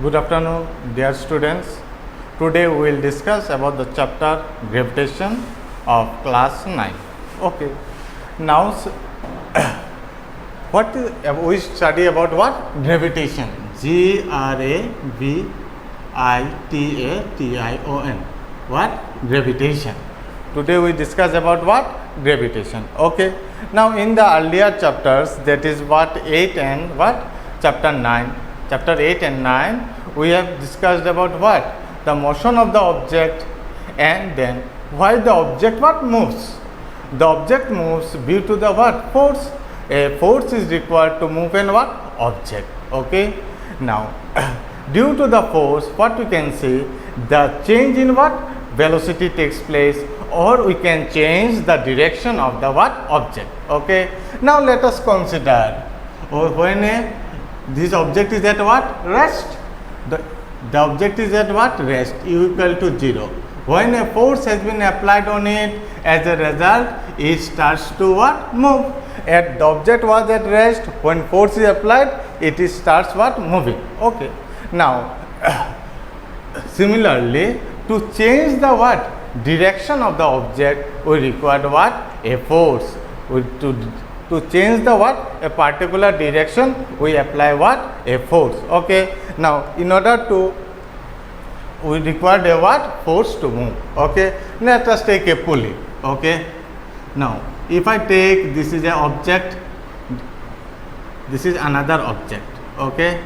Good afternoon, dear students. Today we will discuss about the chapter gravitation of class 9. Okay. Now, what is, we study about what? Gravitation. Gravitation. What? Gravitation. Today we discuss about what? Gravitation. Okay. Now, in the earlier chapters, that is what 8 and what? Chapter 9. Chapter 8 and 9, we have discussed about what? The motion of the object, and then why the object what moves. The object moves due to the what? Force. A force is required to move in what? Object. Okay. Now, due to the force, what we can see, the change in what? Velocity takes place, or we can change the direction of the what? Object. Okay. Now, let us consider when this object is at what? Rest. The object is at what? Rest. U equal to 0. When a force has been applied on it, as a result, it starts to what? Move. And the object was at rest. When force is applied, it starts what? Moving. Okay. Now, similarly, to change the what? Direction of the object, we require what? A force. To change the what? A particular direction, we apply what? A force. Okay. Now, in order to, we require a what? Force to move. Okay. Let us take a pulley. Okay. Now, if I take, this is an object, this is another object. Okay.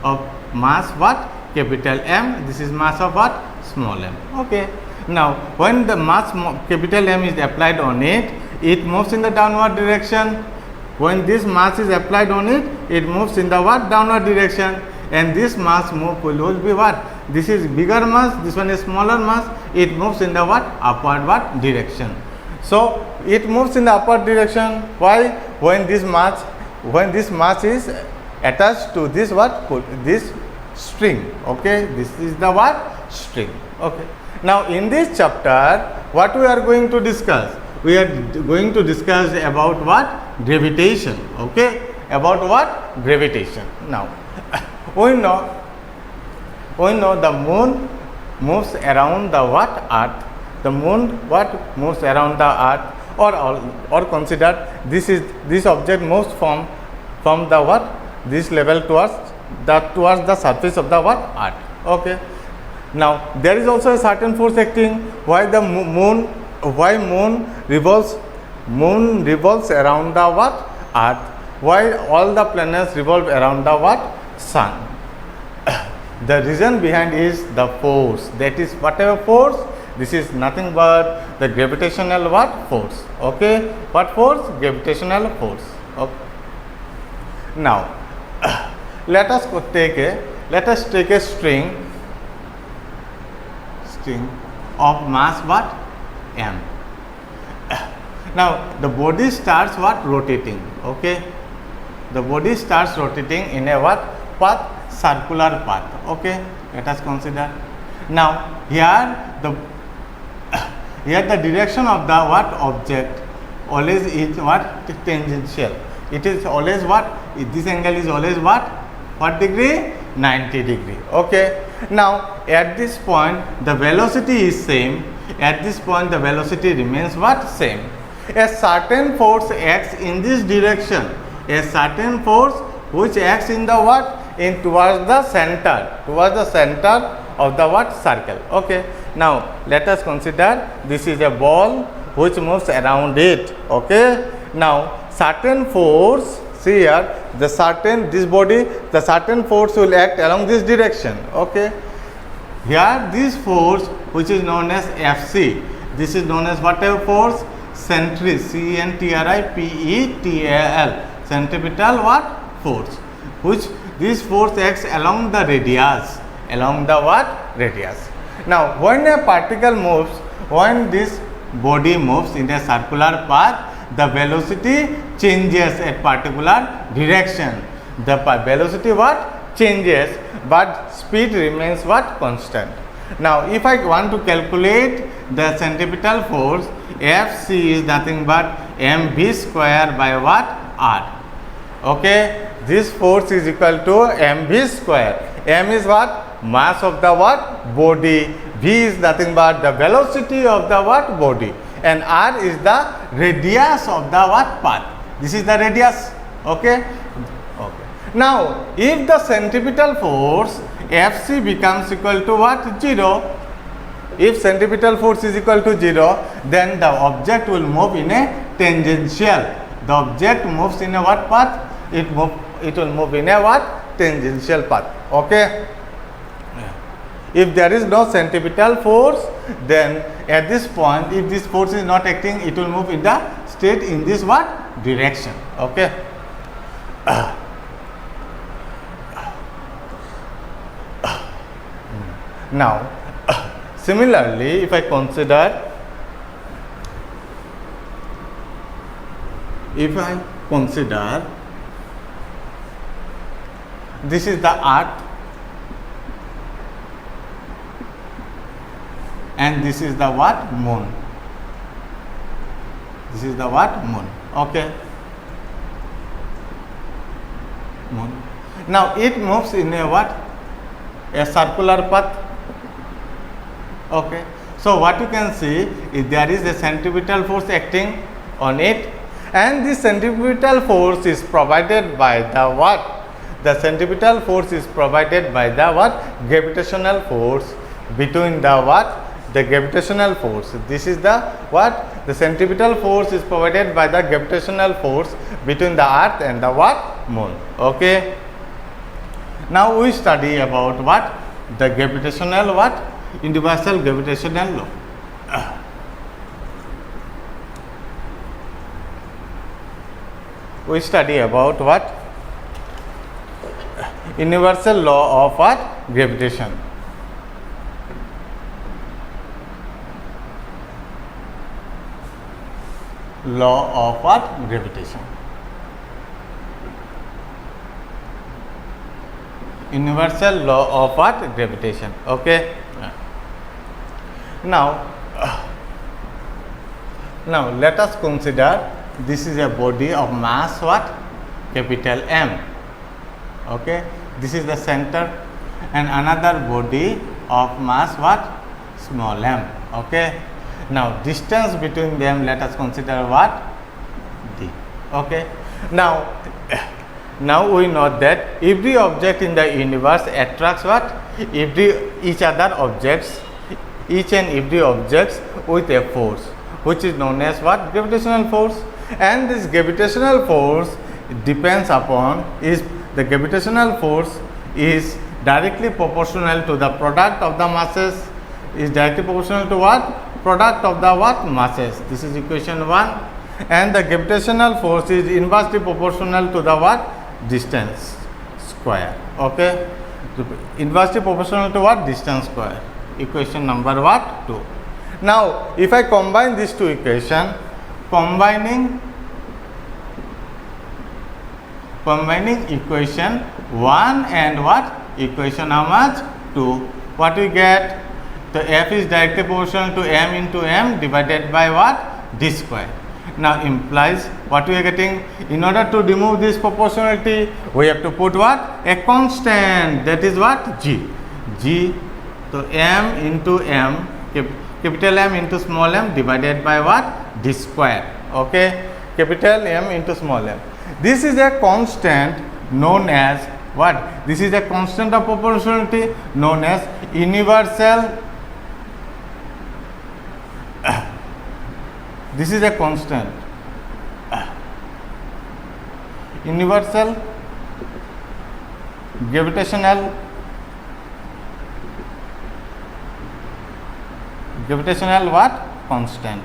Of mass what? Capital M. This is mass of what? Small m. Okay. Now, when the mass capital M is applied on it, it moves in the downward direction. When this mass is applied on it, it moves in the what? Downward direction. And this mass move will be what? This is bigger mass, this one is smaller mass. It moves in the what? Upward what? Direction. So, it moves in the upward direction. Why? When this mass is attached to this what? This string. Okay. This is the what? String. Okay. Now, in this chapter, what we are going to discuss? We are going to discuss about what? Gravitation. Okay. About what? Gravitation. Now, we know the moon moves around the what? Earth. The moon what? Moves around the earth, or consider this object moves from the what? This level towards the surface of the what? Earth. Okay. Now, there is also a certain force acting. Why the moon revolves around the what? Earth. Why all the planets revolve around the what? Sun. The reason behind is the force. That is, whatever force, this is nothing but the gravitational what? Force. Okay. What force? Gravitational force. Okay. Now, let us take a string of mass what? M. Now, the body starts what? Rotating. Okay. The body starts rotating in a what? Path? Circular path. Okay. Let us consider. Now, here the direction of the what? Object always is what? Tangential. It is always what? This angle is always what? What degree? 90 degree. Okay. Now, at this point, the velocity is same. At this point, the velocity remains what? Same. A certain force acts in this direction. A certain force which acts in the what? Towards the center of the what? Circle. Okay. Now, let us consider this is a ball which moves around it. Okay. Now, certain force, see here, the certain force will act along this direction. Okay. Here this force, which is known as Fc, this is known as whatever force? Centripetal, CNTRIPETAL, centripetal what? Force, which this force acts along the radius, along the what? Radius. Now, when a particle moves, when this body moves in a circular path, the velocity changes at particular direction. The velocity what? Changes, but speed remains what? Constant. Now, if I want to calculate the centripetal force, Fc is nothing but mv square by what? R. Okay. This force is equal to mv square. m is what? Mass of the what? Body. V is nothing but the velocity of the what? Body. And r is the radius of the what? Path. This is the radius. Okay. Okay. Now, if the centripetal force Fc becomes equal to what? 0. If centripetal force is equal to 0, then the object will move in a tangential. The object moves in a what path? It will move in a what? Tangential path. Okay. If there is no centripetal force, then at this point, if this force is not acting, it will move in the straight in this what? Direction. Okay. Now, similarly, if I consider this is the earth and this is the what? Moon. This is the what? Moon. Okay. Moon. Now it moves in a what? A circular path. Okay. So what you can see is there is a centripetal force acting on it, and this centripetal force is provided by the what? The centripetal force is provided by the what? Gravitational force between the what? The gravitational force. This is the what? The centripetal force is provided by the gravitational force between the earth and the what? Moon. Okay. Now we study about what? The gravitational what? Universal gravitational law. We study about what? Universal law of what? Gravitation. Law of what? Gravitation. Universal law of what? Gravitation. Okay. Now let us consider this is a body of mass what? Capital M. Okay. This is the center, and another body of mass what? Small m. Okay. Now distance between them, let us consider what? D. Okay. Now we know that every object in the universe attracts what? Each and every objects with a force, which is known as what? Gravitational force. And this gravitational force depends upon the gravitational force is directly proportional to the product of the masses. Is directly proportional to what? Product of the what? Masses. This is equation 1. And the gravitational force is inversely proportional to the what? Distance square. Okay. Inversely proportional to what? Distance square. Equation number what? 2. Now if I combine these two equations, combining equation 1 and what? Equation how much? 2. What we get? The F is directly proportional to m into m divided by what? D square. Now implies what we are getting? In order to remove this proportionality, we have to put what? A constant, that is what? G. So m into m, capital M into small m divided by what? D square. Okay. Capital M into small m. This is a constant known as what? This is a constant of proportionality known as universal. This is a constant. Universal gravitational what? Constant.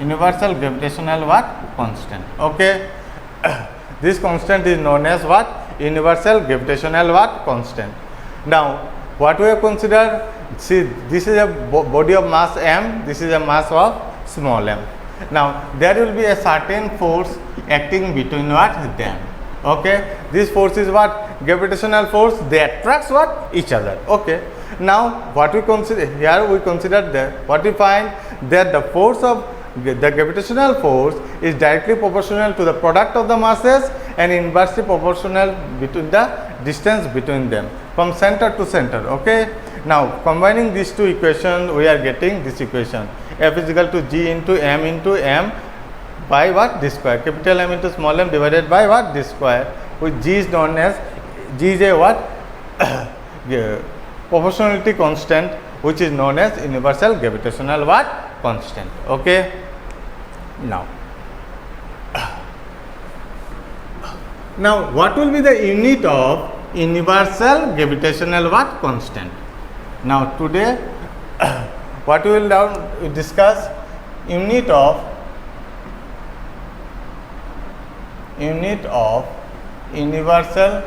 Universal gravitational what? Constant. Okay. This constant is known as what? Universal gravitational what? Constant. Now what we have considered? See, this is a body of mass m, this is a mass of small m. Now there will be a certain force acting between what? Them. Okay. This force is what? Gravitational force. They attract what? Each other. Okay. Now what we consider here, we consider that what we find that the force of the gravitational force is directly proportional to the product of the masses and inversely proportional between the distance between them from center to center. Okay. Now combining these two equations, we are getting this equation: F is equal to G into M by what? D square. Capital M into small m divided by what? D square. Which G is known as, G is a what? Proportionality constant, which is known as universal gravitational what? Constant. Okay. Now what will be the unit of universal gravitational what? Constant? Now today what we will now discuss unit of universal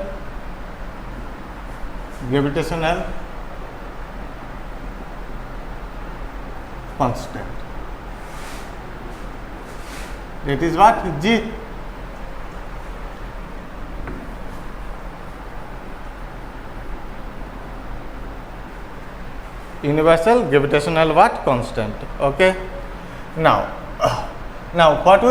gravitational constant. That is what? G. Universal gravitational what? Constant. Okay. Now what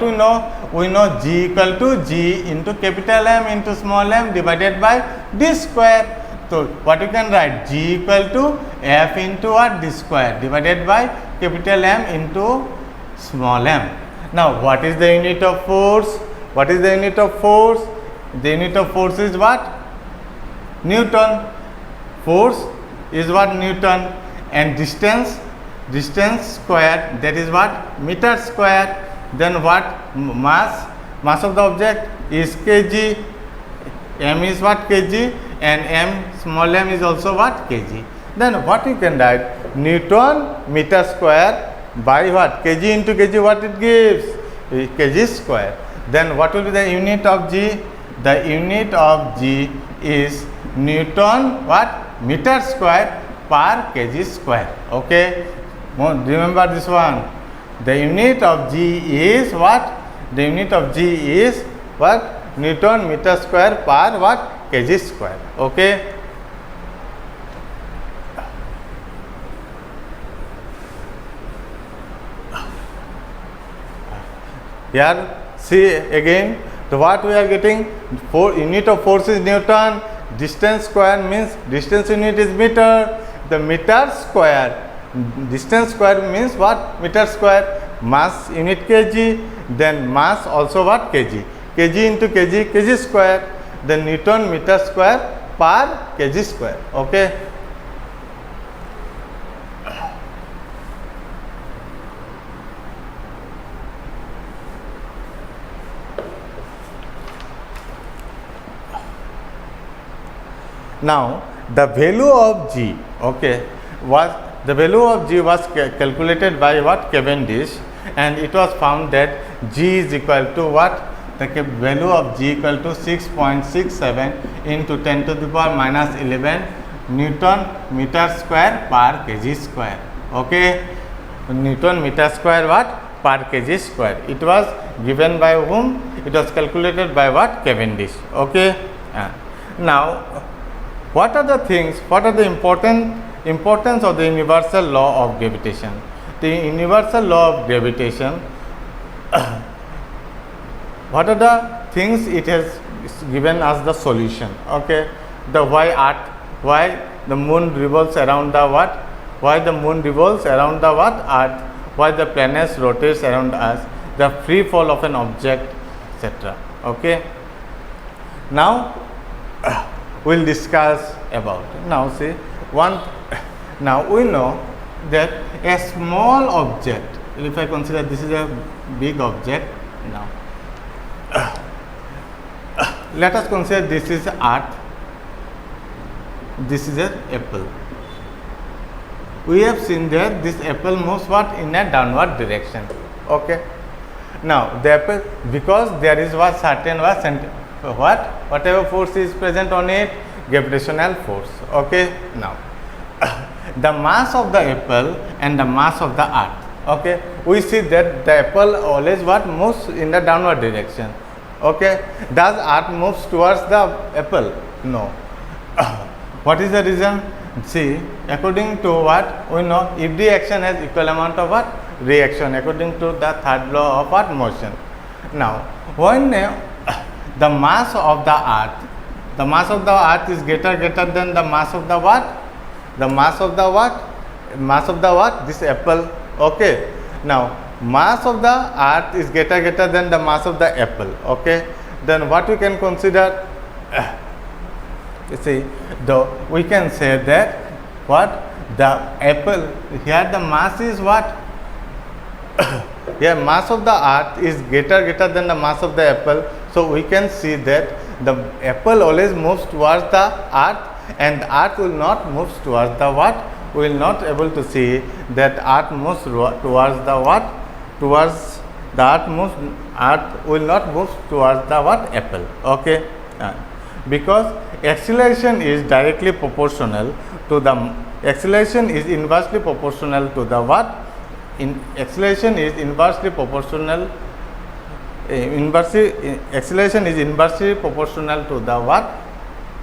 we know? We know G equal to G into capital M into small m divided by D square. So what you can write? G equal to F into what? D square divided by capital M into small m. Now what is the unit of force? What is the unit of force? The unit of force is what? Newton. Force is what? Newton. And distance square, that is what? Meter square. Then what? Mass of the object is kg. M is what? Kg. And m, small m, is also what? Kg. Then what you can write? Newton meter square by what? Kg into kg, what it gives? Kg square. Then what will be the unit of G? The unit of G is Newton what? Meter square per kg square. Okay. Remember this one. The unit of G is what? The unit of G is what? Newton meter square per what? Kg square. Okay. Here see again, so what we are getting? Unit of force is Newton. Distance square means distance unit is meter. The meter square, distance square means what? Meter square. Mass unit kg. Then mass also what? Kg. Kg into kg, kg square. The Newton meter square per kg square. Okay. Now the value of G, okay, was calculated by what? Cavendish, and it was found that G is equal to what? The value of G equal to 6.67 into 10 to the power minus 11 Newton meter square per kg square. Okay, Newton meter square what? Per kg square. It was given by whom? It was calculated by what? Cavendish. Okay. Now what are the things? What are the importance of the universal law of gravitation? The universal law of gravitation. What are the things it has given us the solution? Okay, the why the moon revolves around the what? Why the moon revolves around the what? Earth. Why the planets rotates around us? The free fall of an object, etc. Okay. Now we'll discuss about. Now see one. Now we know that a small object. If I consider this is a big object now. Let us consider this is Earth, this is an apple. We have seen that this apple moves what? In a downward direction. Okay. Now the apple, because there is what? Certain whatever force is present on it, gravitational force. Okay. Now the mass of the apple and the mass of the Earth. Okay, we see that the apple always what? Moves in the downward direction. Okay, does Earth moves towards the apple? No. What is the reason? See, according to what we know, every action has equal amount of what? Reaction, according to the third law of what? Motion. Now when the mass of the Earth The mass of the earth is greater than the mass of the what? The mass of the what? Mass of the what? This apple. Okay. Now mass of the earth is greater than the mass of the apple. Okay. Then what we can consider? You see, we can say that what? The apple, here the mass is what? Here mass of the earth is greater than the mass of the apple. So we can see that the apple always moves towards the earth, and the earth will not move towards the what? We will not able to see that earth moves towards the what? Towards the earth will not move towards the what? Apple. Okay. Because acceleration is directly proportional to the acceleration is inversely proportional to the what? Acceleration is inversely proportional. Acceleration is inversely proportional to the what?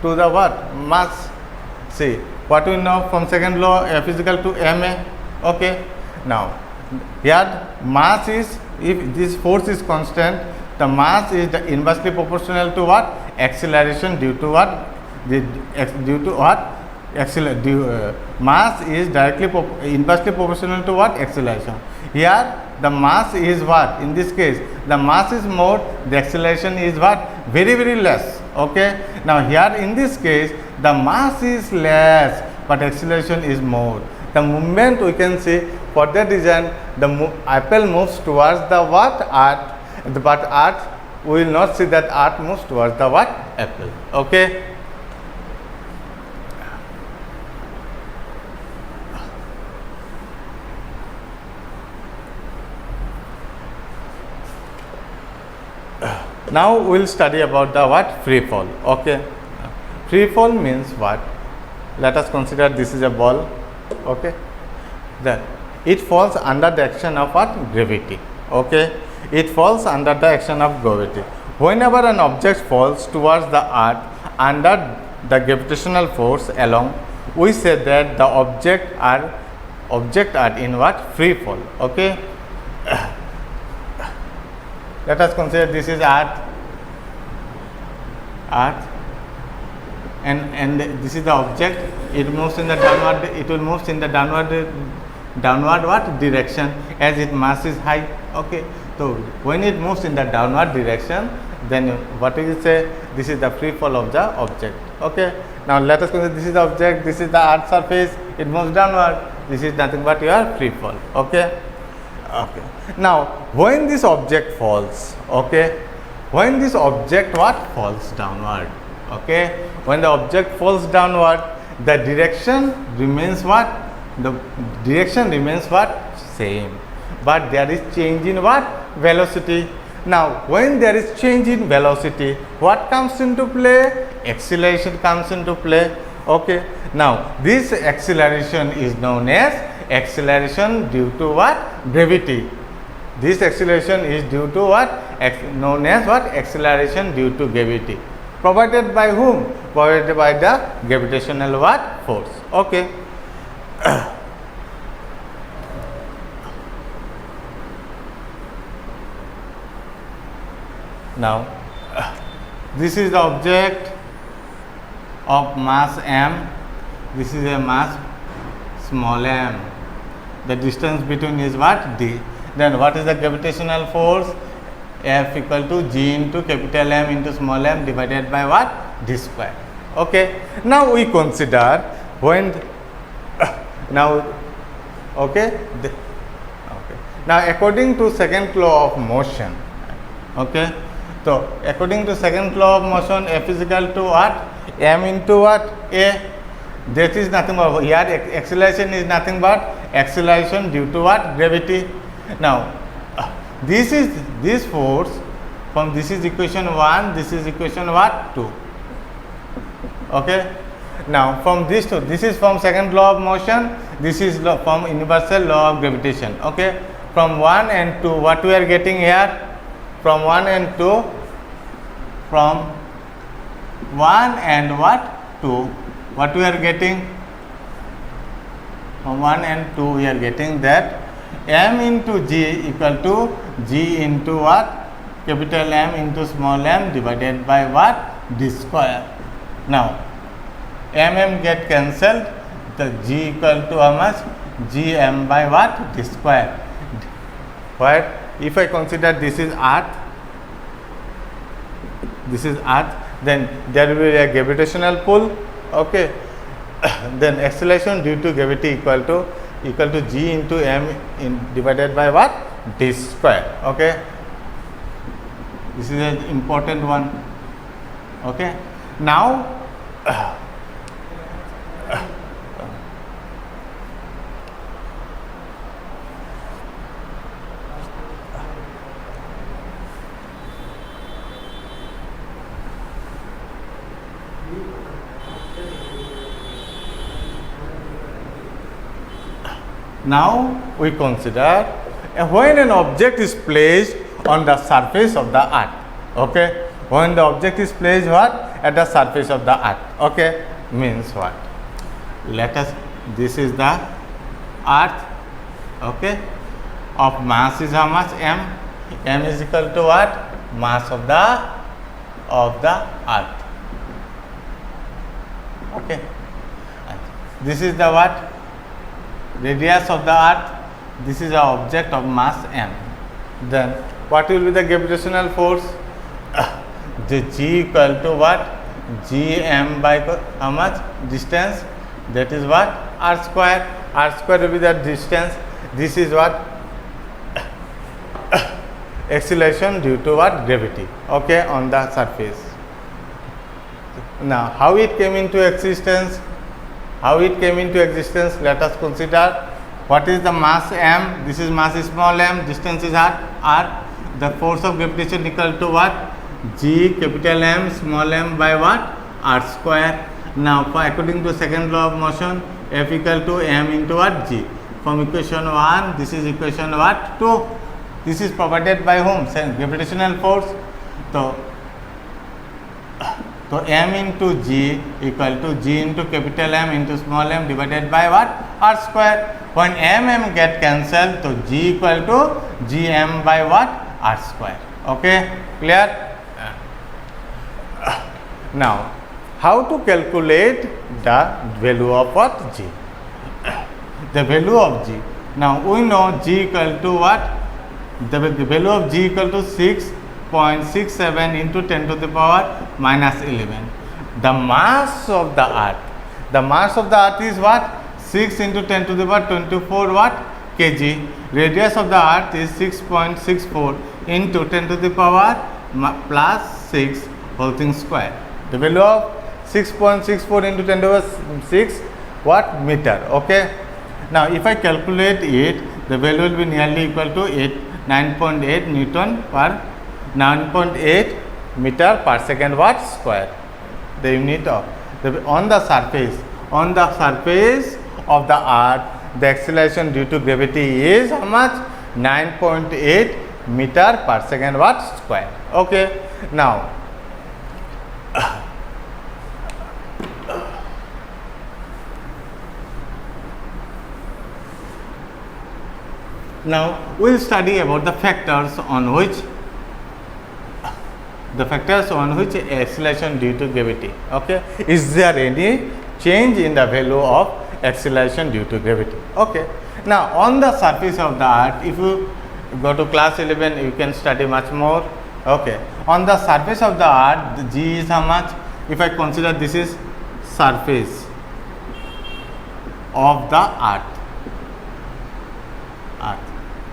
To the what? Mass. See, what we know from second law, F is equal to ma. Okay. Now, here mass is, if this force is constant, the mass is inversely proportional to what? Acceleration due to what? Due to what? Mass is inversely proportional to what? Acceleration. Here the mass is what? In this case the mass is more, the acceleration is what? Very less. Okay. Now here in this case the mass is less but acceleration is more. The movement we can see, for that reason the apple moves towards the what? Earth, but earth we will not see that earth moves towards the what? Apple. Okay. Now we will study about the what? Free fall. Okay. Free fall means what? Let us consider this is a ball. Okay. Then it falls under the action of what? Gravity. Okay. It falls under the action of gravity. Whenever an object falls towards the earth under the gravitational force along, we say that the object are in what? Free fall. Okay. Let us consider this is earth, and this is the object. It moves in the downward. It will move in the downward what? Direction, as its mass is high. Okay. So when it moves in the downward direction, then what will you say? This is the free fall of the object. Okay. Now let us consider this is the object. This is the earth surface. It moves downward. This is nothing but your free fall. Okay. Okay. Now when this object falls, okay, when this object what? Falls downward. Okay. When the object falls downward, the direction remains what? The direction remains what? Same, but there is change in what? Velocity. Now when there is change in velocity, what comes into play? Acceleration comes into play. Okay. Now this acceleration is known as acceleration due to what? Gravity. This acceleration is due to what? Known as what? Acceleration due to gravity. Provided by whom? Provided by the gravitational what? Force. Okay. Now this is the object of mass m. This is a mass small m. The distance between is what? D. Then what is the gravitational force? F equal to G into capital M into small m divided by what? D square. Okay. Now we consider when now okay. Now according to second law of motion, okay. So according to second law of motion, F is equal to what? M into what? A. That is nothing but here acceleration is nothing but acceleration due to what? Gravity. Now this force from this is equation 1, this is equation what? 2. Okay. Now from this to this is from second law of motion, this is from universal law of gravitation. Okay. From 1 and 2, what we are getting here? From 1 and 2, from 1 and what? 2, what we are getting? From 1 and 2 we are getting that m into g equal to g into what? Capital M into small m divided by what? D square. Now mm get cancelled, the g equal to how much? Gm by what? D square. Where if I consider this is earth, then there will be a gravitational pull, okay. Then acceleration due to gravity equal to g into m divided by what? D square, okay. This is an important one, okay. Now we consider when an object is placed on the surface of the earth, okay. When the object is placed what? At the surface of the earth, okay, means what? Let us, this is the earth, okay, of mass is how much? M. M is equal to what? Mass of the earth, okay. This is the what? Radius of the earth. This is the object of mass m. Then what will be the gravitational force? The g equal to what? Gm by how much? Distance, that is what? R square. R square will be the distance. This is what? Acceleration due to what? Gravity, okay, on the surface. Now how it came into existence? Let us consider. What is the mass m? This is mass small m, distance is r. The force of gravitation equal to what? G capital M small m by what? R square. Now according to second law of motion, F equal to m into what? G. From equation 1, this is equation what? 2. This is provided by whom? Gravitational force. So m into g equal to g into capital M into small m divided by what? R square. When m get cancelled, so g equal to gm by what? R square. Okay, clear? Now, how to calculate the value of what? G. The value of g. Now we know g equal to what? The value of g equal to 6.67 into 10 to the power minus 11. The mass of the earth is what? 6 into 10 to the power 24 what? Kg. Radius of the earth is 6.64 into 10 to the power plus 6 whole thing square. The value of 6.64 into 10 to the power 6 what? Meter, okay. Now if I calculate it, the value will be nearly equal to 9.8 Newton per 9.8 meter per second what? Square. The unit of on the surface of the earth, the acceleration due to gravity is how much? 9.8 meter per second what? Square. Okay. Now we will study about the factors on which acceleration due to gravity. Okay, is there any change in the value of acceleration due to gravity? Okay. Now on the surface of the earth, if you go to class 11, you can study much more. Okay, on the surface of the earth, the g is how much? If I consider this is surface of the earth.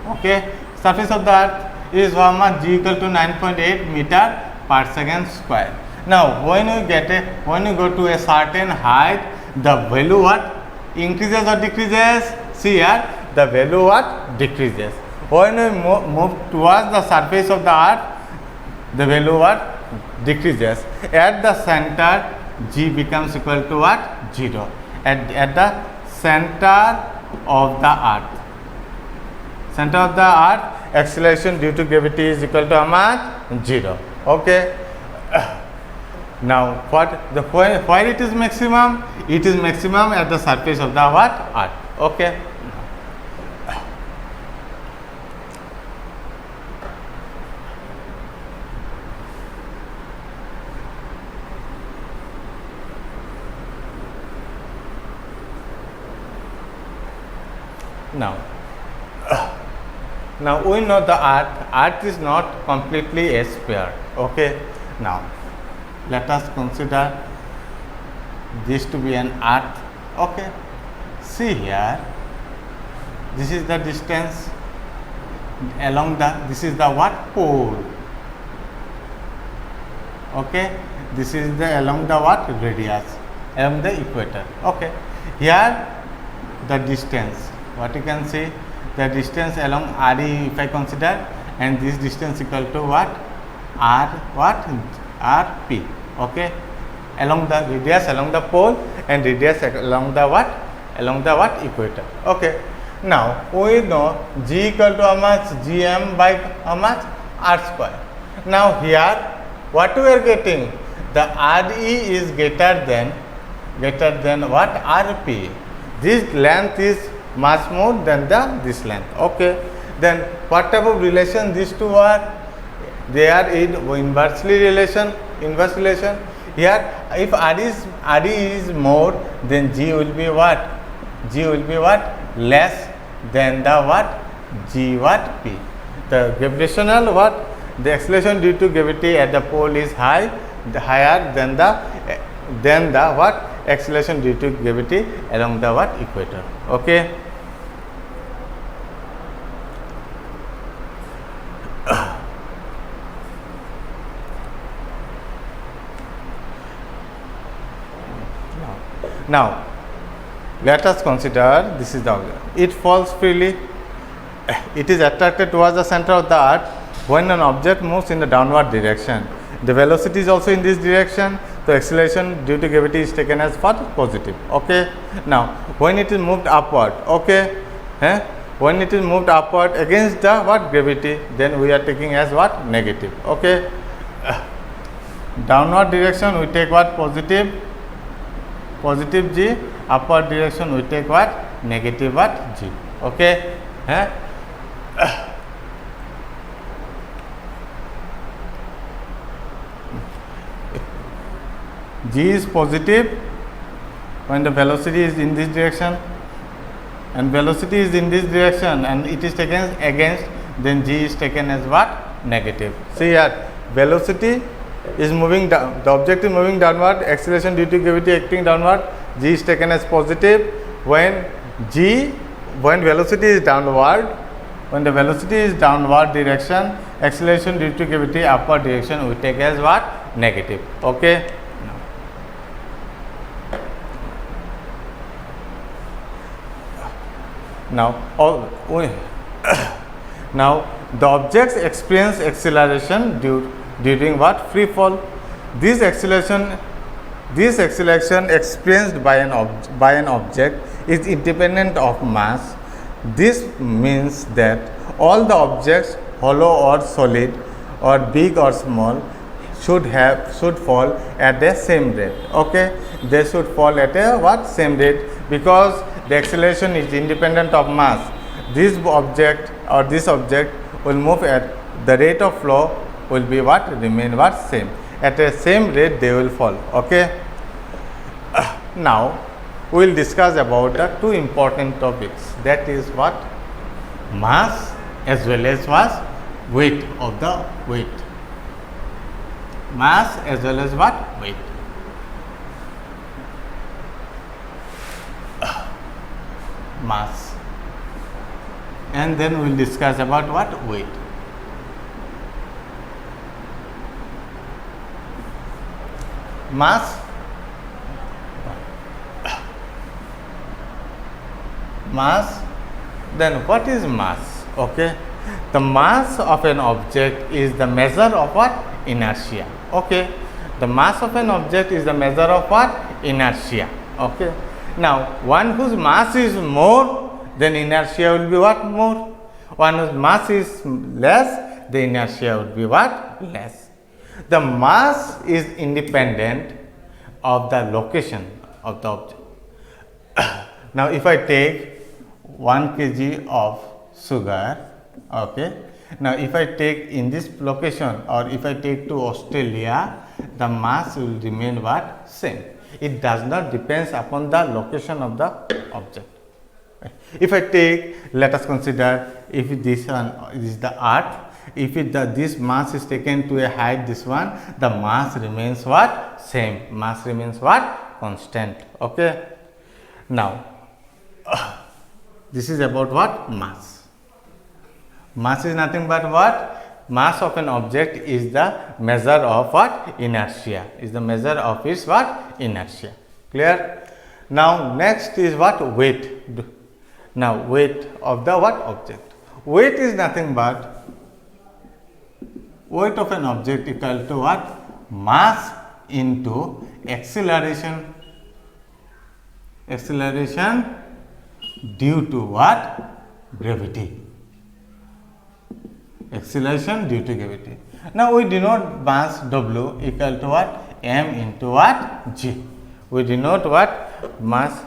Okay, surface of the earth is how much? G equal to 9.8 meter per second square. Now when you go to a certain height, the value what? Increases or decreases? See here, the value what? Decreases. When we move towards the surface of the earth, the value what? Decreases. At the center, g becomes equal to what? 0. At the center of the earth. Acceleration due to gravity is equal to how much? 0. Okay. Now where it is maximum? It is maximum at the surface of the what? Earth. Okay. Now, now we know the earth is not completely a sphere. Okay. Now, let us consider this to be an earth. Okay. See here, this is the distance along the, this is the what? Pole. Okay. This is the along the what? Radius, along the equator. Okay. Here the distance, what you can see, the distance along RE if I consider, and this distance equal to what? R what? RP. Okay. Along the radius along the pole and radius along the what? Along the what? Equator. Okay. Now we know G equal to how much? Gm by how much? R square. Now here what we are getting? The RE is greater than what? RP. This length is much more than this length. Okay. Then what type of relation these two are? They are in inverse relation. Here, if RE is more, then G will be what? G will be what? Less than the what? G what? P. The gravitational what? The acceleration due to gravity at the pole is higher than the what? Acceleration due to gravity along the what? Equator. Okay. Now, let us consider this is the object. It falls freely. It is attracted towards the center of the earth when an object moves in the downward direction. The velocity is also in this direction. The acceleration due to gravity is taken as what? Positive. Okay. Now, when it is moved upward, okay. When it is moved upward against the what? Gravity, then we are taking as what? Negative. Okay. Downward direction we take what? Positive G. Upward direction we take what? Negative what? G. Okay. G is positive when the velocity is in this direction, and velocity is in this direction and it is taken against, then G is taken as what? Negative. See here, velocity is moving down, the object is moving downward, acceleration due to gravity acting downward, G is taken as positive. When velocity is downward, when the velocity is downward direction, acceleration due to gravity upward direction we take as what? Negative. Okay. Now, now the objects experience acceleration during what? Free fall. This acceleration experienced by an object is independent of mass. This means that all the objects, hollow or solid or big or small, should fall at the same rate. Okay, they should fall at a what? Same rate, because the acceleration is independent of mass. This object will move at the rate of flow will be what? Remain what? Same. At the same rate they will fall. Okay. Now we will discuss about the two important topics, that is what? Mass as well as what? Weight of the weight. Mass as well as what? Weight. Mass, and then we will discuss about what? Weight. Mass, then what is mass? Okay, the mass of an object is the measure of what? Inertia. Okay, the mass of an object is the measure of what? Inertia. Okay. Now, one whose mass is more, then inertia will be what? More. One whose mass is less, the inertia will be what? Less. The mass is independent of the location of the object. Now, if I take 1 kg of sugar, okay. Now, if I take in this location, or if I take to Australia, the mass will remain what? Same. It does not depend upon the location of the object. If I take, let us consider, if this one is the earth, if this mass is taken to a height, this one, the mass remains what? Same. Mass remains what? Constant. Okay. Now, this is about what? Mass. Mass is nothing but what? Mass of an object is the measure of what? Inertia. Is the measure of its what? Inertia. Clear? Now, next is what? Weight. Now, weight of the what? Object. Weight is nothing but weight of an object equal to what? Mass into acceleration. Acceleration due to what? Gravity. Acceleration due to gravity. Now, we denote mass W equal to what? M into what? G. We denote what? Mass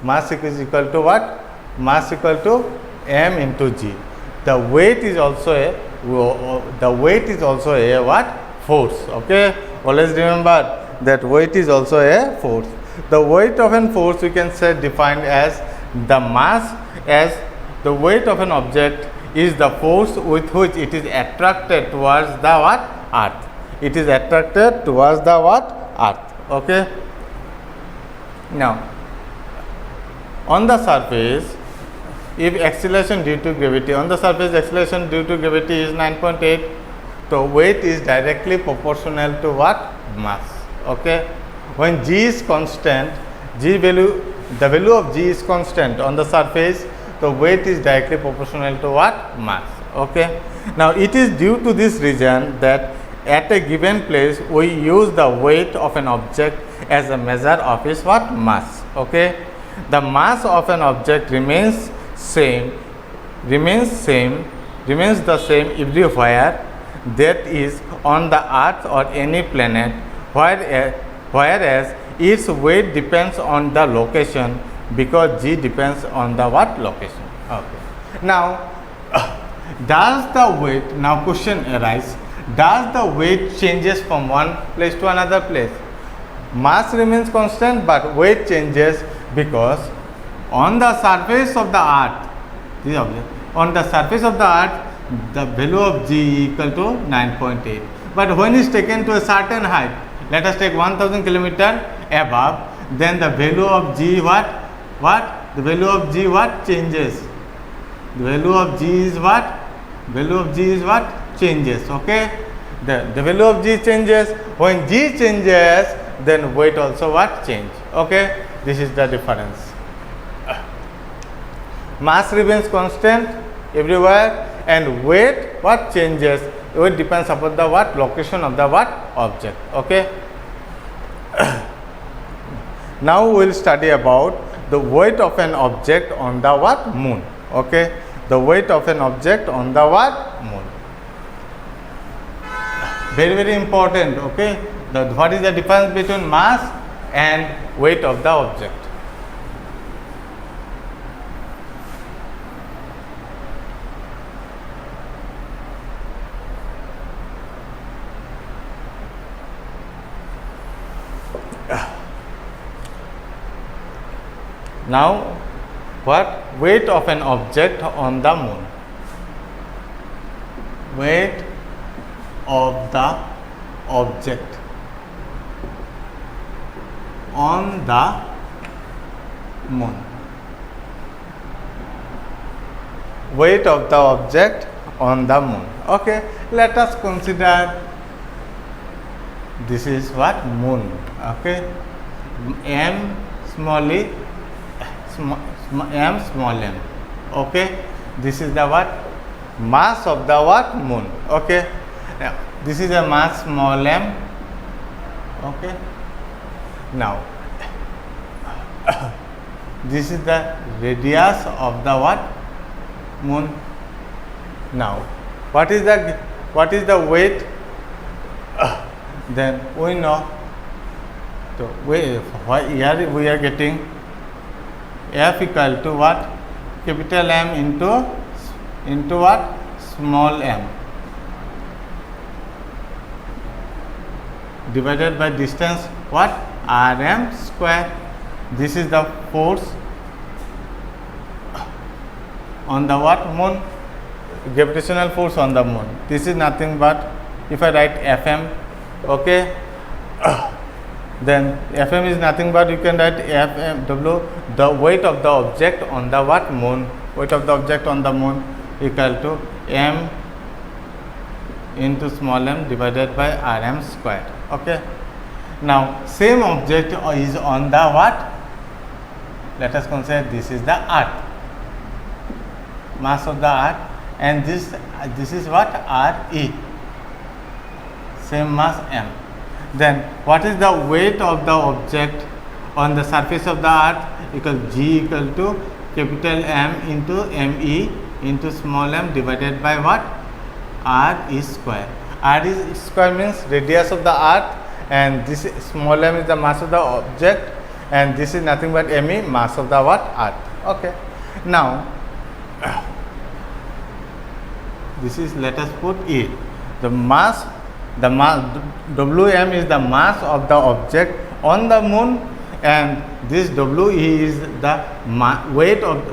mass is equal to what? Mass equal to M into G. The weight is also a what? Force. Okay. Always remember that weight is also a force. The weight of an force we can say defined as the mass, as the weight of an object is the force with which it is attracted towards the what? Earth. It is attracted towards the what? Earth. Okay. Now, on the surface, if acceleration due to gravity, on the surface acceleration due to gravity is 9.8, so weight is directly proportional to what? Mass. Okay. When G is constant, the value of G is constant on the surface, so weight is directly proportional to what? Mass. Okay. Now, it is due to this reason that at a given place we use the weight of an object as a measure of its what? Mass. Okay. The mass of an object remains the same everywhere, that is on the earth or any planet, whereas its weight depends on the location, because G depends on the what? Location. Okay. Now, does the weight, now question arises, does the weight changes from one place to another place? Mass remains constant but weight changes, because on the surface of the earth, on the surface of the earth, the value of G equal to 9.8. But when it is taken to a certain height, let us take 1000 kilometer above, then the value of G what? The value of G what? Changes. The value of G is what? Value of G is what? Changes. Okay. The value of G changes. When G changes, then weight also what? Change. Okay. This is the difference. Mass remains constant everywhere, and weight what? Changes. Weight depends upon the what? Location of the what? Object. Okay. Now we will study about the weight of an object on the what? Moon. Okay. The weight of an object on the what? Moon. Very, very important. Okay. What is the difference between mass and weight of the object? Now, what? Weight of an object on the moon. Weight of the object on the moon. Weight of the object on the moon. Okay. Let us consider this is what? Moon. Okay. M small e, m small m. Okay. This is the what? Mass of the what? Moon. Okay. Now, this is a mass small m. Okay. Now, this is the radius of the what? Moon. Now, what is the weight? Then we know. So, here we are getting F equal to what? Capital M into what? Small m, divided by distance what? Rm square. This is the force. on the what? Moon. Gravitational force on the moon. This is nothing but, if I write Fm, okay, then Fm is nothing but, you can write Fm the weight of the object on the what? Moon. Weight of the object on the moon equal to m into small m divided by Rm square. Okay. Now same object is on the what? Let us consider this is the earth, mass of the earth, and this is what? Re, same mass m. Then what is the weight of the object on the surface of the earth? Equal G equal to capital M into Me into small m divided by what? R square. R square means radius of the earth, and this small m is the mass of the object, and this is nothing but Me, mass of the what? Earth. Okay. Now this is, let us put it, the mass Wm is the mass of the object on the moon, and this We is the weight of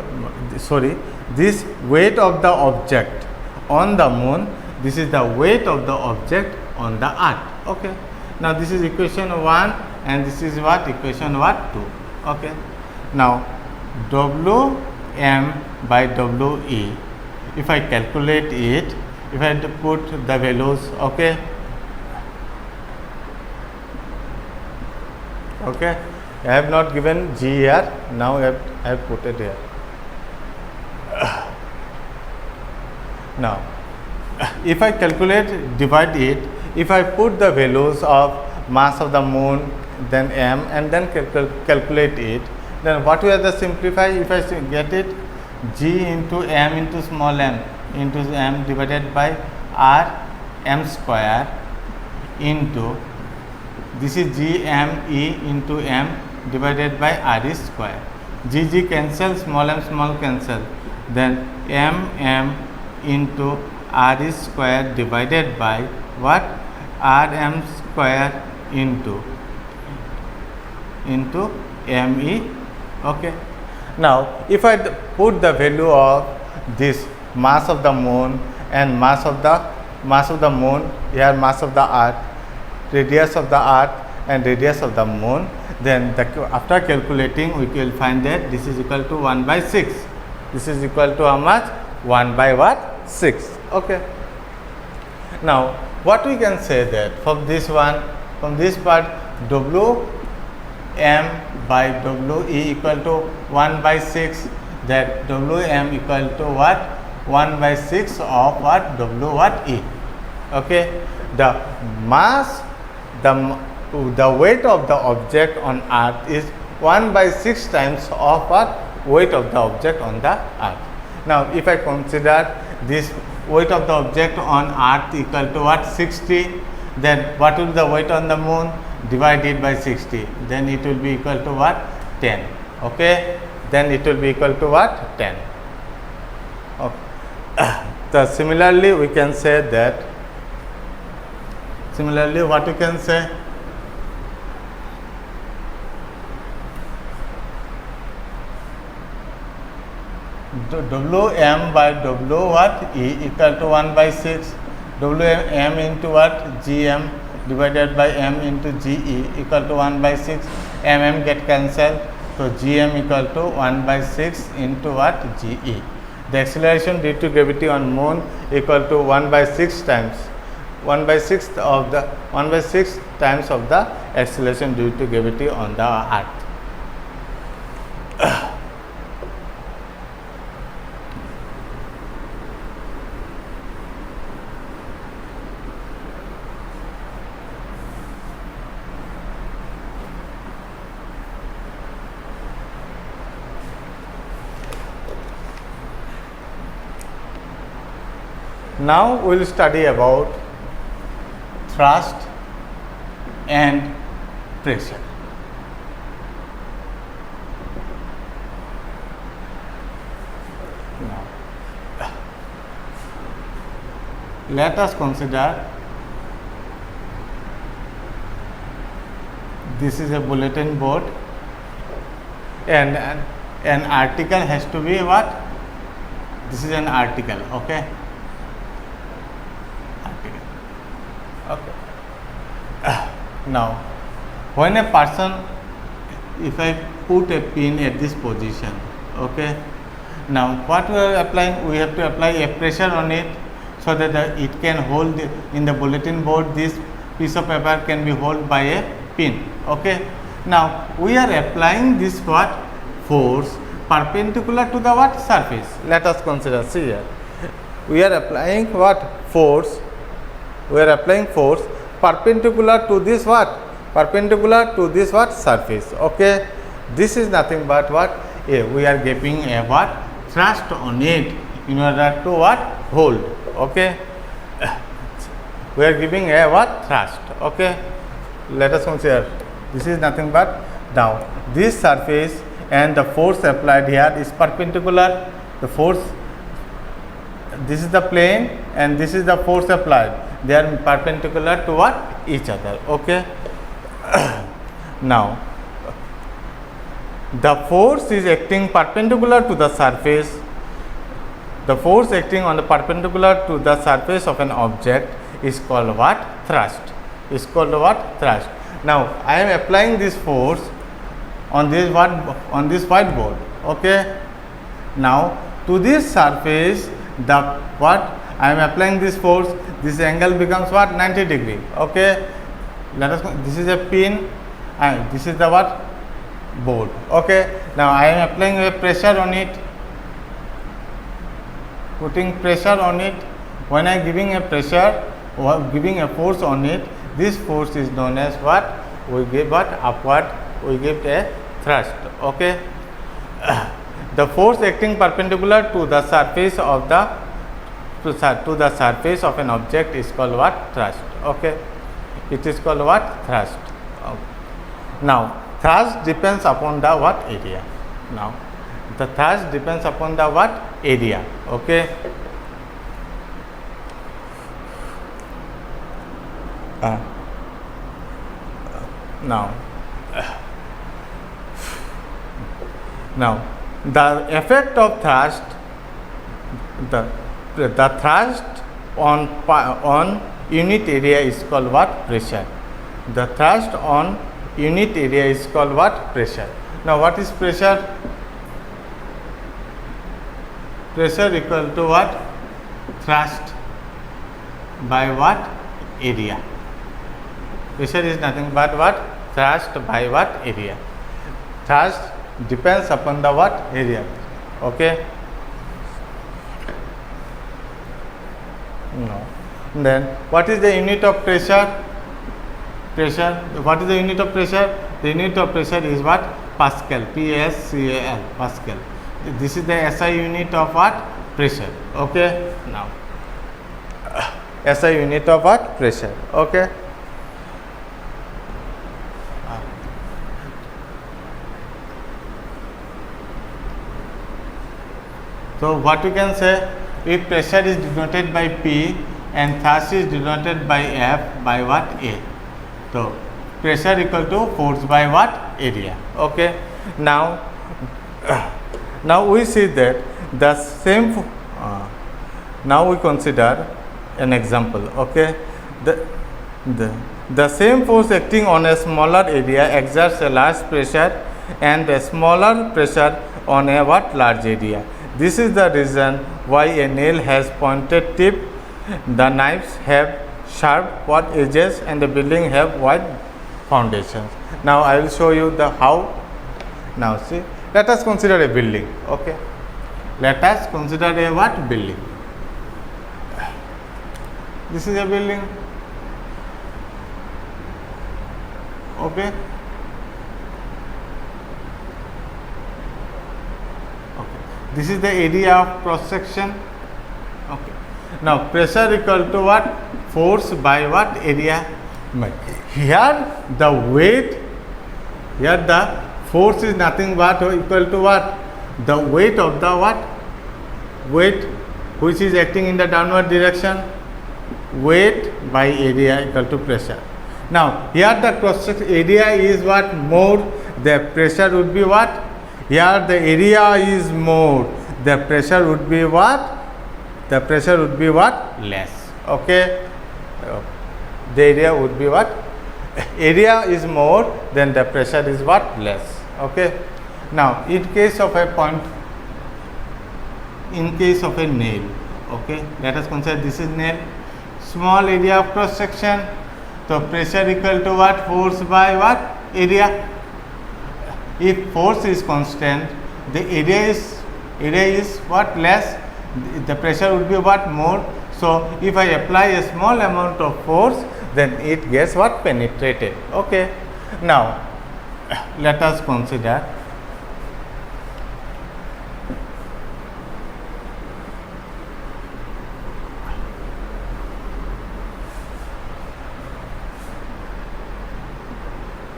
this weight of the object on the moon. This is the weight of the object on the earth. Okay. Now this is equation 1, and this is what? Equation what? 2. Okay. Now Wm by We, if I calculate it, if I put the values, okay, okay, I have not given G here, now I have put it here. Now if I calculate, divide it, if I put the values of mass of the moon, then m, and then calculate it, then what we have to simplify? If I get it, G into m into small m into m divided by R m square into, this is G m E into m divided by R square. G cancel, small m small cancel, then m into R square divided by what? Rm square into Me. Okay. Now if I put the value of this mass of the moon and mass of the moon, here mass of the earth, radius of the earth and radius of the moon, then after calculating we will find that this is equal to 1 by 6. This is equal to how much? 1 by what? 6. Okay. Now what we can say that from this one, from this part, Wm by We equal to 1 by 6, that Wm equal to what? 1 by 6 of what? E. Okay. The mass, the weight of the object on earth is 1 by 6 times of what? Weight of the object on the earth. Now if I consider this weight of the object on earth equal to what? 60, then what will be the weight on the moon? Divided by 60, then it will be equal to what? 10. Okay, then it will be equal to what? 10. Okay. So similarly we can say that, similarly what we can say? Wm by E equal to 1 by 6, Wm into what? Gm divided by m into Ge equal to 1 by 6, get cancelled, so Gm equal to 1 by 6 into what? Ge. The acceleration due to gravity on moon equal to 1 by 6 times, 1 by 6 times of the acceleration due to gravity on the earth. Now we will study about thrust and pressure. Now, let us consider this is a bulletin board, and an article has to be what? This is an article, okay? Article, okay. Now, when a person, if I put a pin at this position, okay? Now, what we are applying? We have to apply a pressure on it so that it can hold in the bulletin board. This piece of paper can be held by a pin, okay? Now, we are applying this what? Force perpendicular to the what? Surface. Let us consider, see here. We are applying what? Force. We are applying force perpendicular to this what? Perpendicular to this what? Surface, okay? This is nothing but what? We are giving a what? Thrust on it in order to what? Hold, okay? We are giving a what? Thrust, okay? Let us consider, this is nothing but, now this surface and the force applied here is perpendicular. The force, this is the plane and this is the force applied. They are perpendicular to what? Each other, okay? Now, the force is acting perpendicular to the surface. The force acting on the perpendicular to the surface of an object is called what? Thrust. Is called what? Thrust. Now, I am applying this force on this what? On this whiteboard, okay? Now, to this surface, the what? I am applying this force. This angle becomes what? 90 degree, okay? Let us. This is a pin, and this is the what? Board, okay? Now, I am applying a pressure on it. Putting pressure on it. When I am giving a pressure or giving a force on it, this force is known as what? We give what? Upward. We give a thrust, okay? The force acting perpendicular to the surface of to the surface of an object is called what? Thrust, okay? It is called what? Thrust. Now, thrust depends upon the what? Area. Now, the thrust depends upon the what? Area, okay? Now, the effect of thrust, the thrust on unit area is called what? Pressure. The thrust on unit area is called what? Pressure. Now, what is pressure? Pressure equal to what? Thrust by what? Area. Pressure is nothing but what? Thrust by what? Area. Thrust depends upon the what? Area, okay? No. Then, what is the unit of pressure? Pressure. What is the unit of pressure? The unit of pressure is what? Pascal. P-S-C-A-L. Pascal. This is the SI unit of what? Pressure. Okay. Now, SI unit of what? Pressure. Okay. So, what we can say, if pressure is denoted by P and thrust is denoted by F by what? A. So, pressure equal to force by what? Area. Okay. Now we see that the same, now we consider an example, okay. The same force acting on a smaller area exerts a large pressure and a smaller pressure on a what? Large area. This is the reason why a nail has pointed tip, the knives have sharp what edges, and the building have wide foundations. Now I will show you the how. Now see, let us consider a building, okay. Let us consider a what? Building. This is a building, okay. This is the area of cross section, okay. Now pressure equal to what? Force by what? Area. Here the weight, here the force is nothing but equal to what? The weight of the what? Weight which is acting in the downward direction. Weight by area equal to pressure. Now here the cross section area is what? More. The pressure would be what? Here the area is more, the pressure would be what? The pressure would be what? Less. Okay. The area would be what? Area is more, then the pressure is what? Less. Okay. Now, in case of a point, in case of a nail, okay, let us consider this is nail, small area of cross section, so pressure equal to what? Force by what? Area. If force is constant, the area is what? Less. The pressure would be what? More. So if I apply a small amount of force, then it gets what? Penetrated. Okay. Now let us consider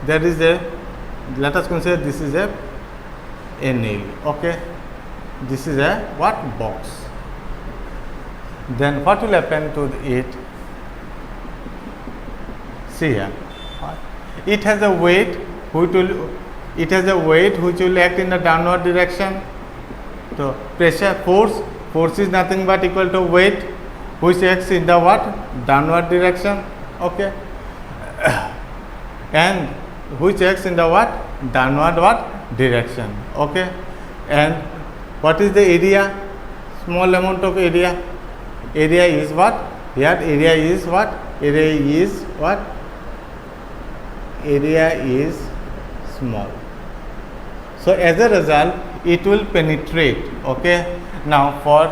there is a, let us consider this is a nail. Okay. This is a what? Box. Then what will happen to it? See here, it has a weight which will act in the downward direction. So pressure, force is nothing but equal to weight which acts in the what? Downward direction. Okay. And which acts in the what? Downward what? Direction. Okay. And what is the area? Small amount of area. Area is what? Here area is what? Area is what? Area is small. So as a result, it will penetrate. Okay. Now for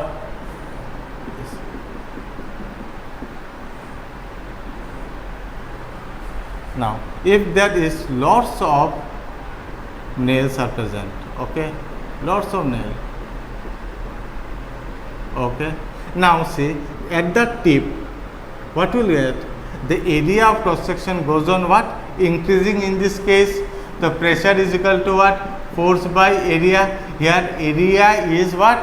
now, if there is lots of nails are present, okay, lots of nails. Okay. Now see, at the tip, what will get? The area of cross section goes on what? Increasing. In this case, the pressure is equal to what? Force by area. Here area is what?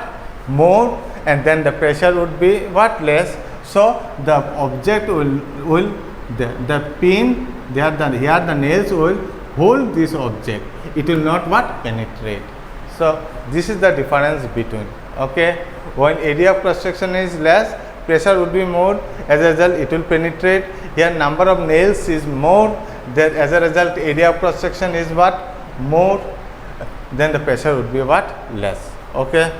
More, and then the pressure would be what? Less. So the object will the pin, here the nails will hold this object. It will not what? Penetrate. So this is the difference between. Okay. When area of cross section is less, pressure would be more. As a result, it will penetrate. Here number of nails is more. That as a result, area of cross section is what? More. Then the pressure would be what? Less. Okay.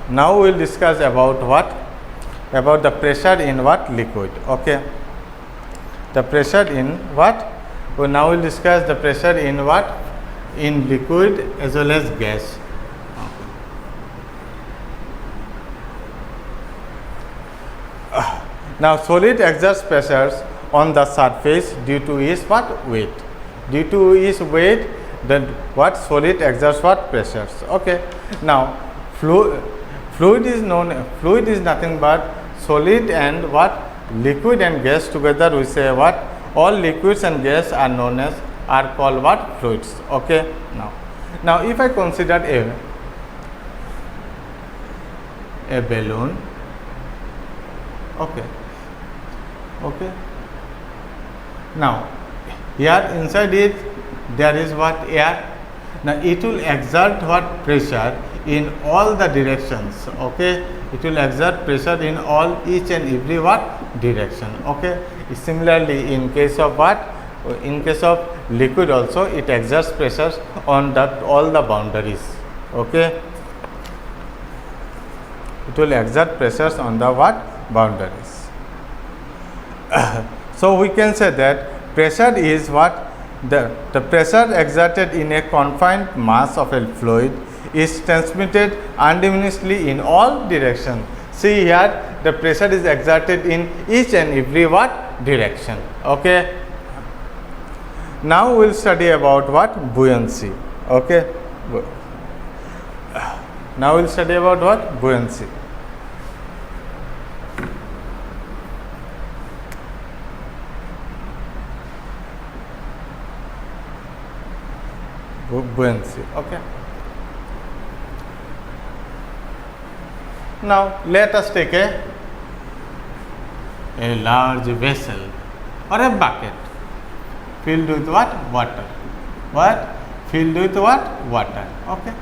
Now we will discuss about what? About the pressure in what? Liquid. Okay. The pressure in what? So now we will discuss the pressure in what? In liquid as well as gas. Now solid exerts pressures on the surface due to its what? Weight. Due to its weight, then what? Solid exerts what? Pressures. Okay. Now fluid is nothing but solid and what? Liquid and gas together we say what? All liquids and gas are known as, are called what? Fluids. Okay. Now if I consider a balloon, okay. Now here inside it there is what? Air. Now it will exert what? Pressure in all the directions. Okay. It will exert pressure in all, each and every what? Direction. Okay. Similarly in case of what? In case of liquid also, it exerts pressures on all the boundaries. Okay. It will exert pressures on the what? Boundaries. So we can say that pressure is what? The pressure exerted in a confined mass of a fluid is transmitted undiminished in all directions. See here, the pressure is exerted in each and every what? Direction. Okay. Now we will study about what? Buoyancy. Okay. Now we will study about what? Buoyancy. Buoyancy. Okay. Now let us take a large vessel or a bucket filled with what? Water. What? Filled with what? Water. Okay.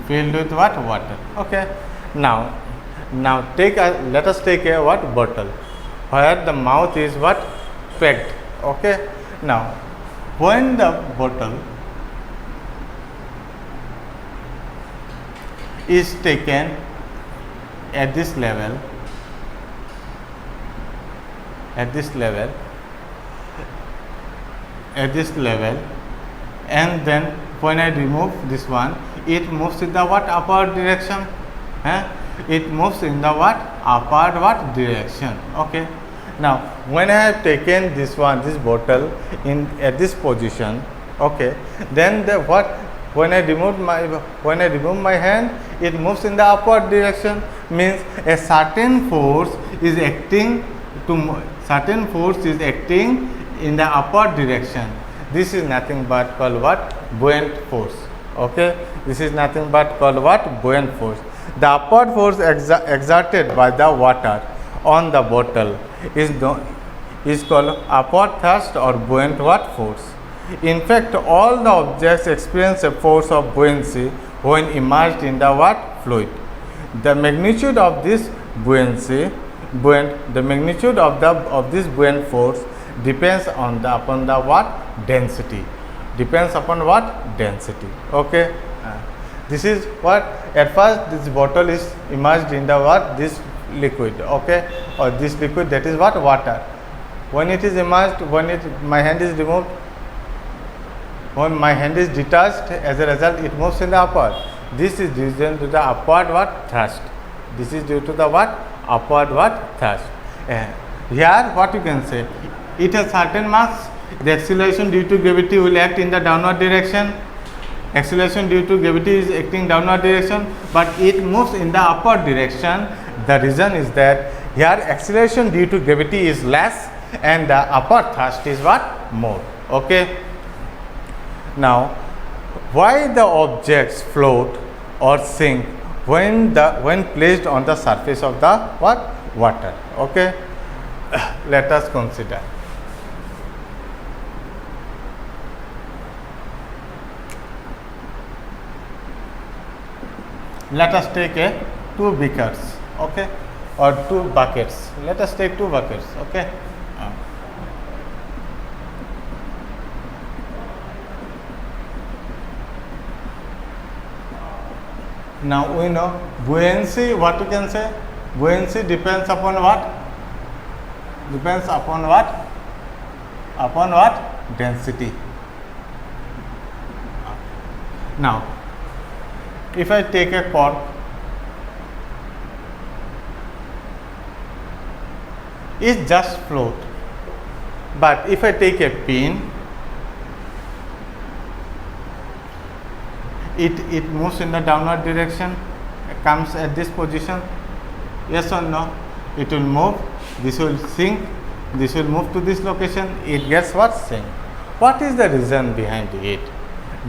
Filled with what? Water. Okay. Now let us take a what? Bottle, where the mouth is what? Pegged. Okay. Now when the bottle is taken at this level, and then when I remove this one, it moves in the what? Upward direction. It moves in the what? Upward what? Direction. Okay. Now when I have taken this bottle in at this position, okay, then the what? When I remove my hand, it moves in the upward direction. Means a certain force is acting in the upward direction. This is nothing but called what? Buoyant force. Okay, this is nothing but called what? Buoyant force. The upward force exerted by the water on the bottle is called upward thrust or buoyant what? Force. In fact, all the objects experience a force of buoyancy when immersed in the what? Fluid. The magnitude of this magnitude of this buoyant force depends upon the what? Density. Depends upon what? Density. Okay. This is what? At first, this bottle is immersed in the what? This liquid. Okay, or this liquid, that is what? Water. When it is immersed, my hand is removed. When my hand is detached, as a result, it moves in the upward. This is due to the upward what? Thrust. This is due to the what? Upward what? Thrust. Here, what you can say? It has certain mass. The acceleration due to gravity will act in the downward direction. Acceleration due to gravity is acting downward direction, but it moves in the upward direction. The reason is that here acceleration due to gravity is less and the upward thrust is what? More. Okay. Now, why the objects float or sink when placed on the surface of the what? Water. Okay. Let us consider. Let us take two beakers, okay, or two buckets. Let us take two buckets, okay. Now we know buoyancy. What you can say? Buoyancy depends upon what? Depends upon what? Upon what? Density. Now, if I take a cork, it just float. But if I take a pin, it moves in the downward direction, it comes at this position. Yes or no? It will move, this will sink, this will move to this location, it gets what? Sink. What is the reason behind it?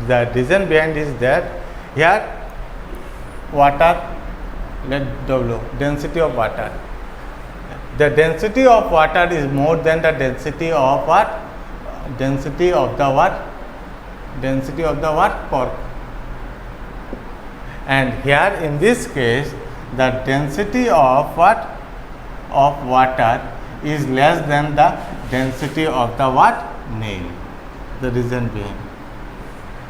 The reason behind is that here water, let W, density of water. The density of water is more than the density of what? Density of the what? Density of the what? Cork. And here in this case, the density of what? Of water is less than the density of the what? Nail. The reason being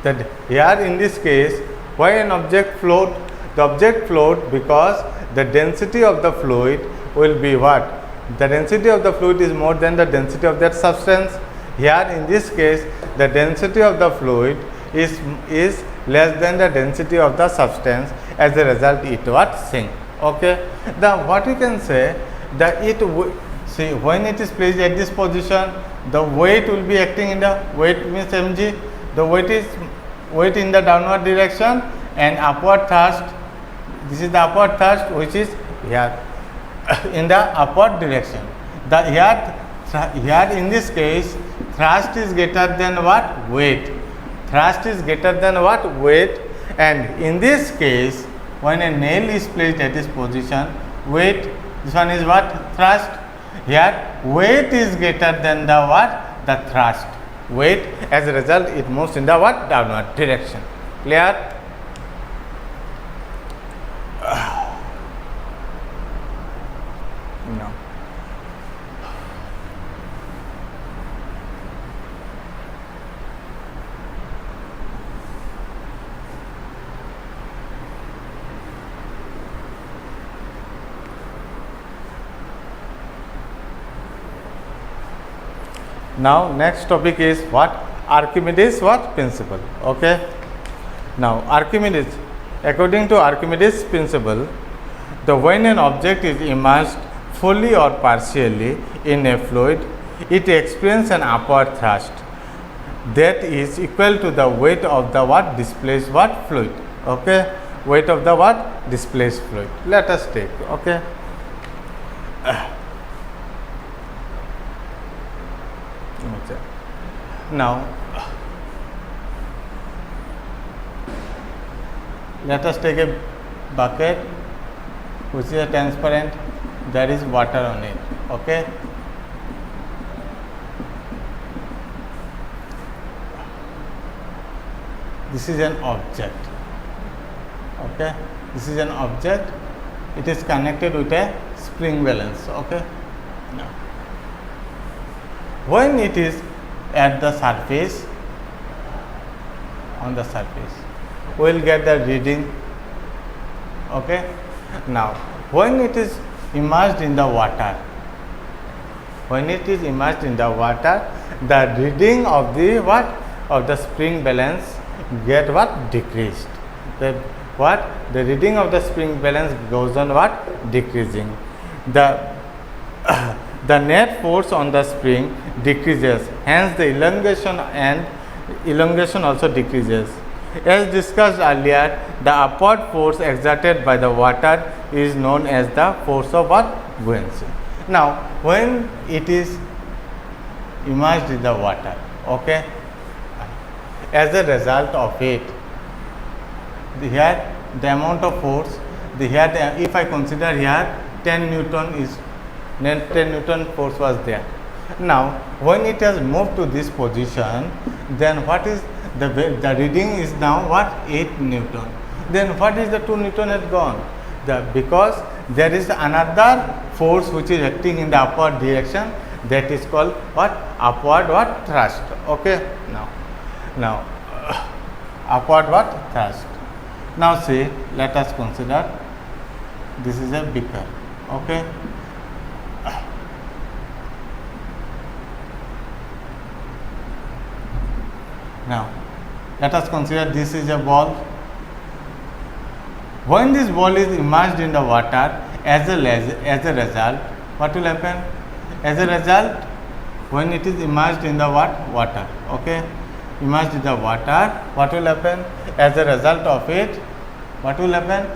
that here in this case, why an object float? The object float because the density of the fluid will be what? The density of the fluid is more than the density of that substance. Here in this case, the density of the fluid is less than the density of the substance. As a result, it what? Sink. Okay. The what we can say that see when it is placed at this position, the weight will be acting in the weight means mg. The weight is weight in the downward direction and upward thrust. This is the upward thrust which is here in the upward direction. The here in this case, thrust is greater than what? Weight. Thrust is greater than what? Weight. and in this case when a nail is placed at this position, weight, this one is what? Thrust. Here weight is greater than the what? The thrust. Weight, as a result it moves in the what? Downward direction. Clear? No. Now next topic is what? Archimedes what? Principle. Okay. Now Archimedes, according to Archimedes principle, when an object is immersed fully or partially in a fluid, it experiences an upward thrust that is equal to the weight of the what? Displaced what? Fluid. Okay. Weight of the what? Displaced fluid. Let us take. Okay. Now let us take a bucket which is transparent, there is water on it. Okay. This is an object. Okay. This is an object. It is connected with a spring balance. Okay. Now, when it is at the surface, on the surface, we will get the reading. Okay. Now, when it is immersed in the water, when it is immersed in the water, the reading of the what? Of the spring balance get what? Decreased. The what? The reading of the spring balance goes on what? Decreasing. The the net force on the spring decreases, hence the elongation also decreases. As discussed earlier, the upward force exerted by the water is known as the force of what? Buoyancy. Now, when it is immersed in the water, okay, as a result of it, here the amount of force, if I consider here 10 Newton is 10 Newton force was there. Now, when it has moved to this position, then what is the reading is now what? 8 Newton. Then what is the 2 Newton has gone? Because there is another force which is acting in the upward direction, that is called what? Upward what? Thrust. Okay. Now upward what? Thrust. Now see, let us consider this is a beaker. Okay. Now let us consider this is a ball. When this ball is immersed in the water, as a result, what will happen? As a result, when it is immersed in the water, okay, immersed in the water, what will happen? As a result of it, what will happen?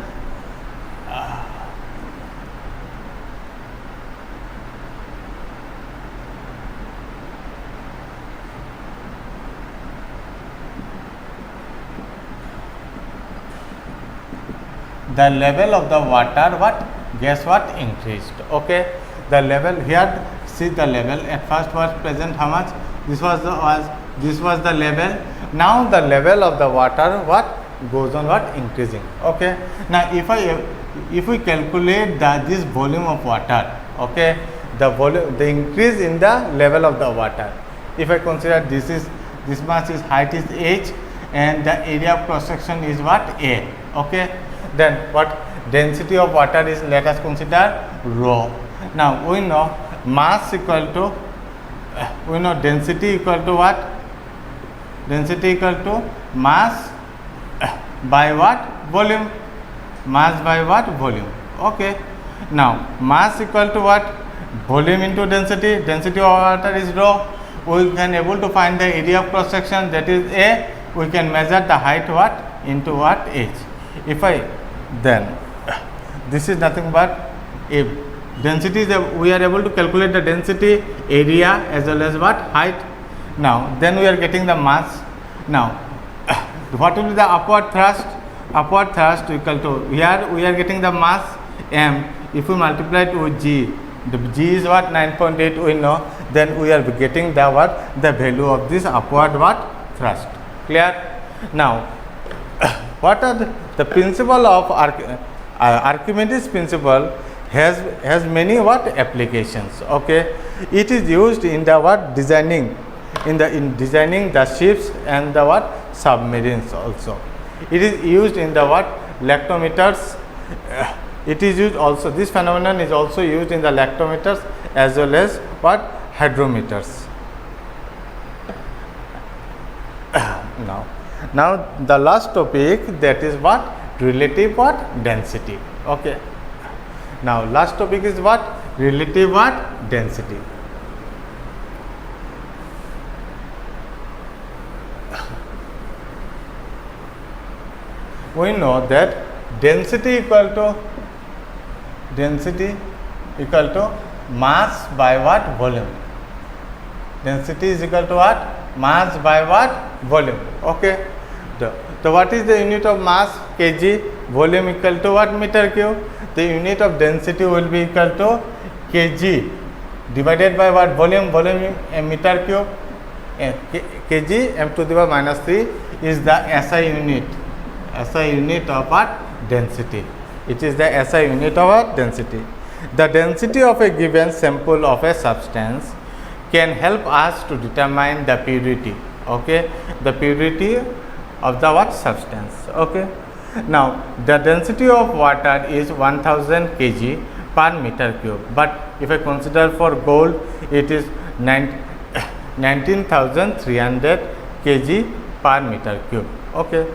The level of the water what? Guess what? Increased. Okay. The level here, see the level at first was present how much? This was the level. Now the level of the water what? Goes on what? Increasing. Okay. Now if we calculate this volume of water, okay, the increase in the level of the water. If I consider this much is height is h and the area of cross section is what? A. Okay. Then what? Density of water is, let us consider rho. Now we know mass equal to, we know density equal to what? Density equal to mass by what? Volume. Mass by what? Volume. Okay. Now mass equal to what? Volume into density. Density of water is rho. We can able to find the area of cross section, that is A. We can measure the height what? Into what? H. If then this is nothing but if density is we are able to calculate the density, area as well as what? Height. Now then we are getting the mass. Now what will be the upward thrust? upward thrust equal to, here we are getting the mass m, if we multiply it with g, the g is what, 9.8 we know, then we are getting the what, the value of this upward what, thrust. Clear? Now what are the principle of Archimedes principle has many what, applications. Okay, it is used in the what, designing, in designing the ships and the what, submarines also. It is used in the what, lactometers. It is used also, this phenomenon is also used in the lactometers as well as what, hydrometers. Now the last topic, that is what, relative what, density. Okay, now last topic is what, relative what, density. We know that density equal to mass by what, volume. Density is equal to what, mass by what, volume. Okay, so what is the unit of mass, kg, volume equal to what, meter cube. The unit of density will be equal to kg divided by what, volume, in meter cube. Kg m to the power minus 3 is the SI unit. SI unit of what, density. It is the SI unit of what, density. The density of a given sample of a substance can help us to determine the purity. Okay, the purity of the what, substance. Okay, now the density of water is 1000 kg per meter cube, but if I consider for gold, it is 19,300 kg per meter cube. Okay,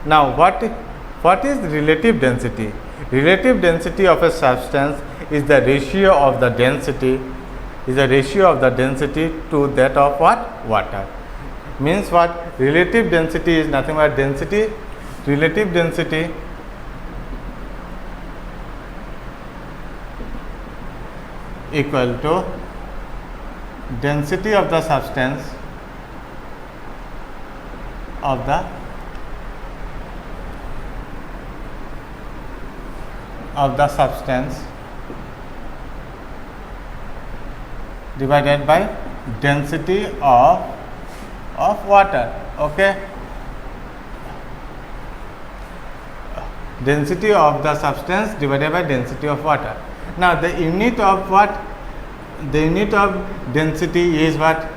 now what is relative density? Relative density of a substance is the ratio of the density to that of what, water. Means what, relative density is nothing but density, relative density equal to density of the substance divided by density of water. Okay, density of the substance divided by density of water. Now the unit of what, the unit of density is what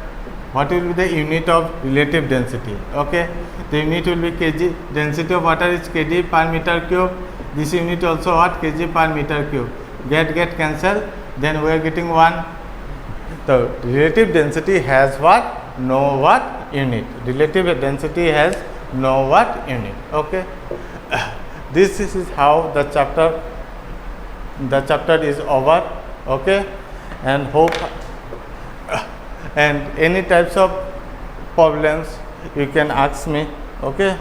will be the unit of relative density? Okay, the unit will be kg. Density of water is kg per meter cube. This unit also what, kg per meter cube. Get cancel, then we are getting 1. The relative density has what, no what, unit. Relative density has no what, unit. Okay, this is how the chapter is over. Okay, and hope and any types of problems you can ask me. Okay.